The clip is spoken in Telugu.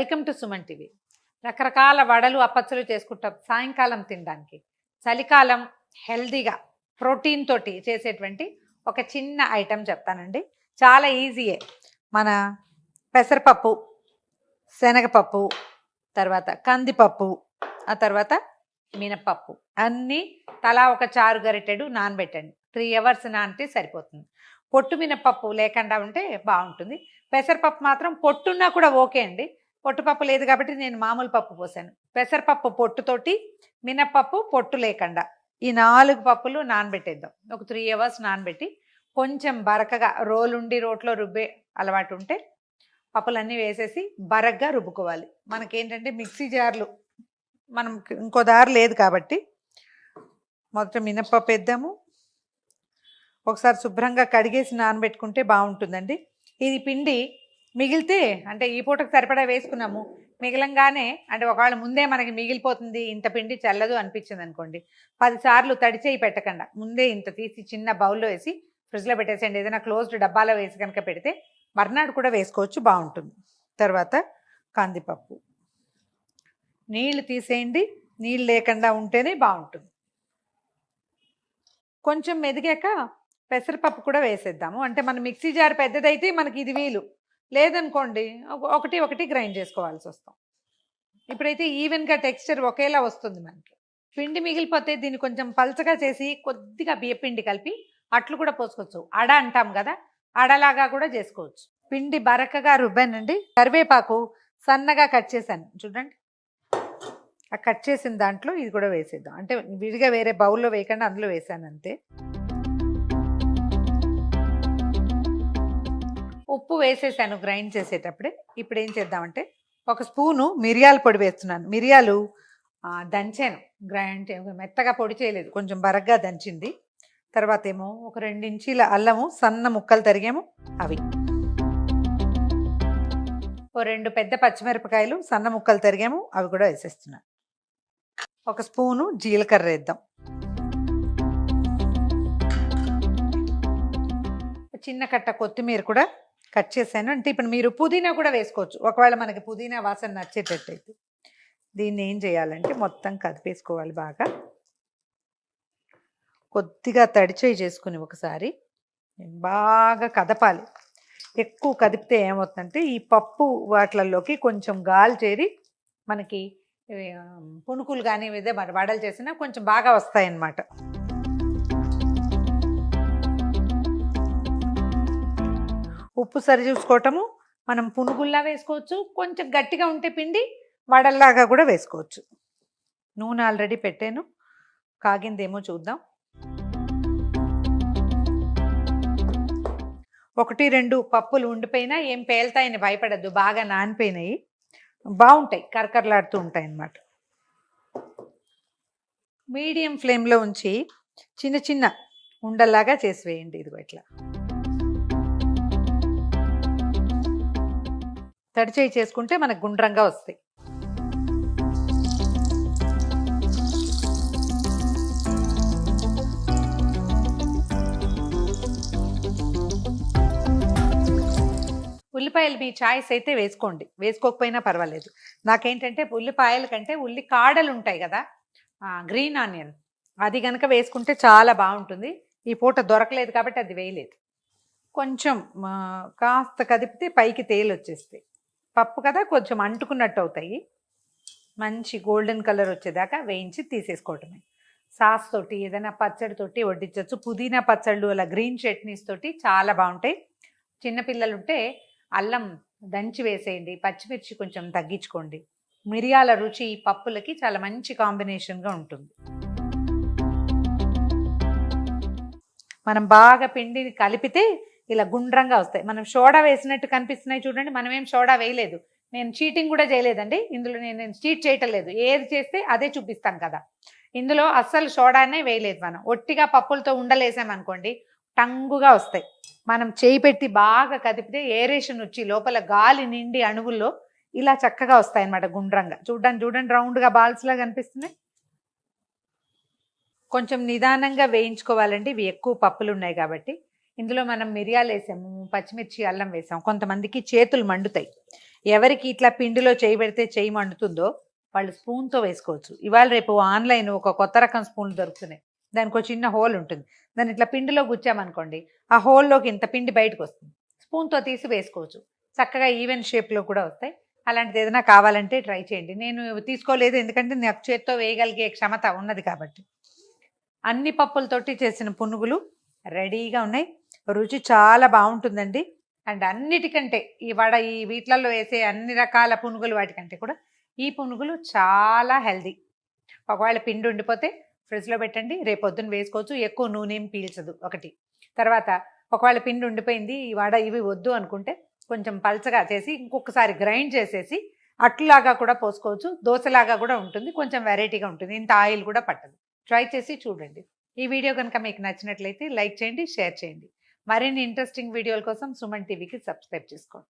Welcome to Suman TV. రకరకాల వడలు అప్పచ్చులు చేసుకుంటాం సాయంకాలం తినడానికి. చలికాలం హెల్దీగా ప్రోటీన్ తోటి చేసేటువంటి ఒక చిన్న ఐటెం చెప్తానండి. చాలా ఈజీయే. మన పెసరపప్పు, శనగపప్పు, తర్వాత కందిపప్పు, ఆ తర్వాత మినపప్పు అన్నీ తలా ఒక చారు గరిటెడు నానబెట్టండి. 3 అవర్స్ నానితే సరిపోతుంది. పొట్టు మినపప్పు లేకుండా ఉంటే బాగుంటుంది. పెసరపప్పు మాత్రం పొట్టున్నా కూడా ఓకే అండి. పొట్టుపప్పు లేదు కాబట్టి నేను మామూలు పప్పు పోసాను. పెసరపప్పు పొట్టుతోటి, మినపప్పు పొట్టు లేకుండా ఈ 4 పప్పులు నానబెట్టేద్దాం. ఒక 3 అవర్స్ నానబెట్టి కొంచెం బరకగా రోట్లో రుబ్బే అలవాటు ఉంటే పప్పులన్నీ వేసేసి బరగ్గా రుబ్బుకోవాలి. మనకేంటంటే మిక్సీ జార్లు మనం ఇంకో దారి లేదు కాబట్టి మొదట మినపప్పు వేద్దాము. ఒకసారి శుభ్రంగా కడిగేసి నానబెట్టుకుంటే బాగుంటుందండి. ఇది పిండి మిగిలితే అంటే ఈ పూటకు సరిపడా వేసుకున్నాము, మిగిలంగానే అంటే ఒకవేళ ముందే మనకి మిగిలిపోతుంది ఇంత పిండి చల్లదు అనిపించింది అనుకోండి, 10 సార్లు తడిచేయి పెట్టకుండా ముందే ఇంత తీసి చిన్న బౌల్లో వేసి ఫ్రిడ్జ్లో పెట్టేసేయండి. ఏదైనా క్లోజ్డ్ డబ్బాలో వేసి కనుక పెడితే మర్నాడు కూడా వేసుకోవచ్చు, బాగుంటుంది. తర్వాత కందిపప్పు నీళ్లు తీసేయండి, నీళ్ళు లేకుండా ఉంటేనే బాగుంటుంది. కొంచెం మెదిగాక పెసరపప్పు కూడా వేసేద్దాము. అంటే మన మిక్సీ జార్ పెద్దదైతే మనకి ఇది వీలు లేదనుకోండి ఒకటి గ్రైండ్ చేసుకోవాల్సి వస్తాం. ఇప్పుడైతే ఈవెన్గా టెక్స్చర్ ఒకేలా వస్తుంది. మనకి పిండి మిగిలిపోతే దీన్ని కొంచెం పల్చగా చేసి కొద్దిగా బియ్యపిండి కలిపి అట్లు కూడా పోసుకోవచ్చు. అడ అంటాం కదా, అడలాగా కూడా చేసుకోవచ్చు. పిండి బరకగా రుబ్బానండి. కరివేపాకు సన్నగా కట్ చేశాను చూడండి. ఆ కట్ చేసిన దాంట్లో ఇది కూడా వేసేద్దాం. అంటే విడిగా వేరే బౌల్లో వేయకుండా అందులో వేసాను అంతే. ఉప్పు వేసేసాను గ్రైండ్ చేసేటప్పుడే. ఇప్పుడు ఏం చేద్దామంటే ఒక స్పూను మిరియాల పొడి వేస్తున్నాను. మిరియాలు దంచాను, గ్రైండ్ మెత్తగా పొడి చేయలేదు, కొంచెం బరగ్గా దంచింది. తర్వాత ఏమో ఒక 2 ఇంచీల అల్లము సన్న ముక్కలు తరిగాము అవి, ఓ 2 పెద్ద పచ్చిమిరపకాయలు సన్న ముక్కలు తరిగాము అవి కూడా వేసేస్తున్నాను. ఒక స్పూను జీలకర్ర వేద్దాం. చిన్న కట్ట కొత్తిమీర కూడా కట్ చేశాను. అంటే ఇప్పుడు మీరు పుదీనా కూడా వేసుకోవచ్చు ఒకవేళ మనకి పుదీనా వాసన నచ్చేటట్టయితే. దీన్ని ఏం చేయాలంటే మొత్తం కదిపేసుకోవాలి బాగా. కొద్దిగా తడిచేయి చేసుకుని ఒకసారి బాగా కదపాలి. ఎక్కువ కదిపితే ఏమవుతుందంటే ఈ పప్పు వాటిల్లోకి కొంచెం గాలి చేరి మనకి పునుకులు కానీ ఇదే మరి వడలు చేసినా కొంచెం బాగా వస్తాయన్నమాట. ఉప్పు సరి చూసుకోవటము. మనం పునుగుల్లా వేసుకోవచ్చు, కొంచెం గట్టిగా ఉంటే పిండి వడల్లాగా కూడా వేసుకోవచ్చు. నూనె ఆల్రెడీ పెట్టాను, కాగిందేమో చూద్దాం. 1-2 పప్పులు ఉండిపోయినా ఏం పేలుతాయని భయపడద్దు, బాగా నానిపోయినాయి, బాగుంటాయి, కరకరలాడుతూ ఉంటాయి అన్నమాట. మీడియం ఫ్లేమ్లో ఉంచి చిన్న చిన్న ఉండల్లాగా చేసి వేయండి. ఇదిగో ఇట్లా తడిచేయి చేసుకుంటే మనకు గుండ్రంగా వస్తాయి. ఉల్లిపాయలు మీ చాయిస్ అయితే వేసుకోండి, వేసుకోకపోయినా పర్వాలేదు. నాకేంటంటే ఉల్లిపాయల కంటే ఉల్లి కాడలు ఉంటాయి కదా, గ్రీన్ ఆనియన్, అది కనుక వేసుకుంటే చాలా బాగుంటుంది. ఈ పూట దొరకలేదు కాబట్టి అది వేయలేదు. కొంచెం కాస్త కదిపితే పైకి తేలు వచ్చేస్తాయి. పప్పు కదా కొంచెం అంటుకున్నట్టు అవుతాయి. మంచి గోల్డెన్ కలర్ వచ్చేదాకా వేయించి తీసేసుకోవటమే. సాస్ తోటి ఏదైనా పచ్చడితోటి వడ్డించవచ్చు. పుదీనా పచ్చళ్ళు అలా గ్రీన్ చట్నీస్ తోటి చాలా బాగుంటాయి. చిన్నపిల్లలు ఉంటే అల్లం దంచి వేసేయండి, పచ్చిమిర్చి కొంచెం తగ్గించుకోండి. మిరియాల రుచి పప్పులకి చాలా మంచి కాంబినేషన్గా ఉంటుంది. మనం బాగా పిండిని కలిపితే ఇలా గుండ్రంగా వస్తాయి. మనం సోడా వేసినట్టు కనిపిస్తున్నాయి చూడండి. మనమేం సోడా వేయలేదు, నేను చీటింగ్ కూడా చేయలేదండి ఇందులో. నేను చీట్ చేయటం లేదు, ఏది చేస్తే అదే చూపిస్తాను కదా. ఇందులో అస్సలు సోడానే వేయలేదు. మనం ఒట్టిగా పప్పులతో ఉండలేసామనుకోండి టంగుగా వస్తాయి. మనం చేయి పెట్టి బాగా కదిపితే ఏరేషన్ వచ్చి లోపల గాలి నిండి అణువుల్లో ఇలా చక్కగా వస్తాయి అన్నమాట, గుండ్రంగా. చూడండి రౌండ్గా బాల్స్లా కనిపిస్తున్నాయి. కొంచెం నిదానంగా వేయించుకోవాలండి, ఇవి ఎక్కువ పప్పులు ఉన్నాయి కాబట్టి. ఇందులో మనం మిరియాలు వేసాము, పచ్చిమిర్చి, అల్లం వేసాము. కొంతమందికి చేతులు మండుతాయి. ఎవరికి ఇట్లా పిండిలో చేయి పెడితే చేయి మండుతుందో వాళ్ళు స్పూన్తో వేసుకోవచ్చు. ఇవాళ రేపు ఆన్లైన్ ఒక కొత్త రకం స్పూన్లు దొరుకుతున్నాయి. దానికి ఒక చిన్న హోల్ ఉంటుంది. దాన్ని ఇట్లా పిండిలో గుచ్చామనుకోండి, ఆ హోల్లోకి ఇంత పిండి బయటకు వస్తుంది. స్పూన్తో తీసి వేసుకోవచ్చు. చక్కగా ఈవెన్ షేప్లో కూడా వస్తాయి. అలాంటిది ఏదైనా కావాలంటే ట్రై చేయండి. నేను తీసుకోలేదు, ఎందుకంటే నాకు చేత్తో వేయగలిగే క్షమత ఉన్నది కాబట్టి. అన్ని పప్పులతోటి చేసిన పునుగులు రెడీగా ఉన్నాయి. రుచి చాలా బాగుంటుందండి. అండ్ అన్నిటికంటే ఈ వడ ఈ వీటిలలో వేసే అన్ని రకాల పునుగులు వాటికంటే కూడా ఈ పునుగులు చాలా హెల్దీ. ఒకవేళ పిండి ఉండిపోతే ఫ్రిడ్జ్లో పెట్టండి, రేపొద్దున వేసుకోవచ్చు. ఎక్కువ నూనె ఏం పీల్చదు ఒకటి. తర్వాత ఒకవేళ పిండి ఉండిపోయింది, ఈ వడ ఇవి వద్దు అనుకుంటే కొంచెం పల్చగా చేసి ఇంకొకసారి గ్రైండ్ చేసేసి అట్లాగా కూడా పోసుకోవచ్చు. దోశలాగా కూడా ఉంటుంది, కొంచెం వెరైటీగా ఉంటుంది. ఇంత ఆయిల్ కూడా పట్టదు. ట్రై చేసి చూడండి. ఈ వీడియో కనుక మీకు నచ్చినట్లయితే లైక్ చేయండి, షేర్ చేయండి. మరిన్ని ఇంట్రెస్టింగ్ వీడియోల కోసం సుమన్ టీవీకి సబ్స్క్రైబ్ చేసుకోండి.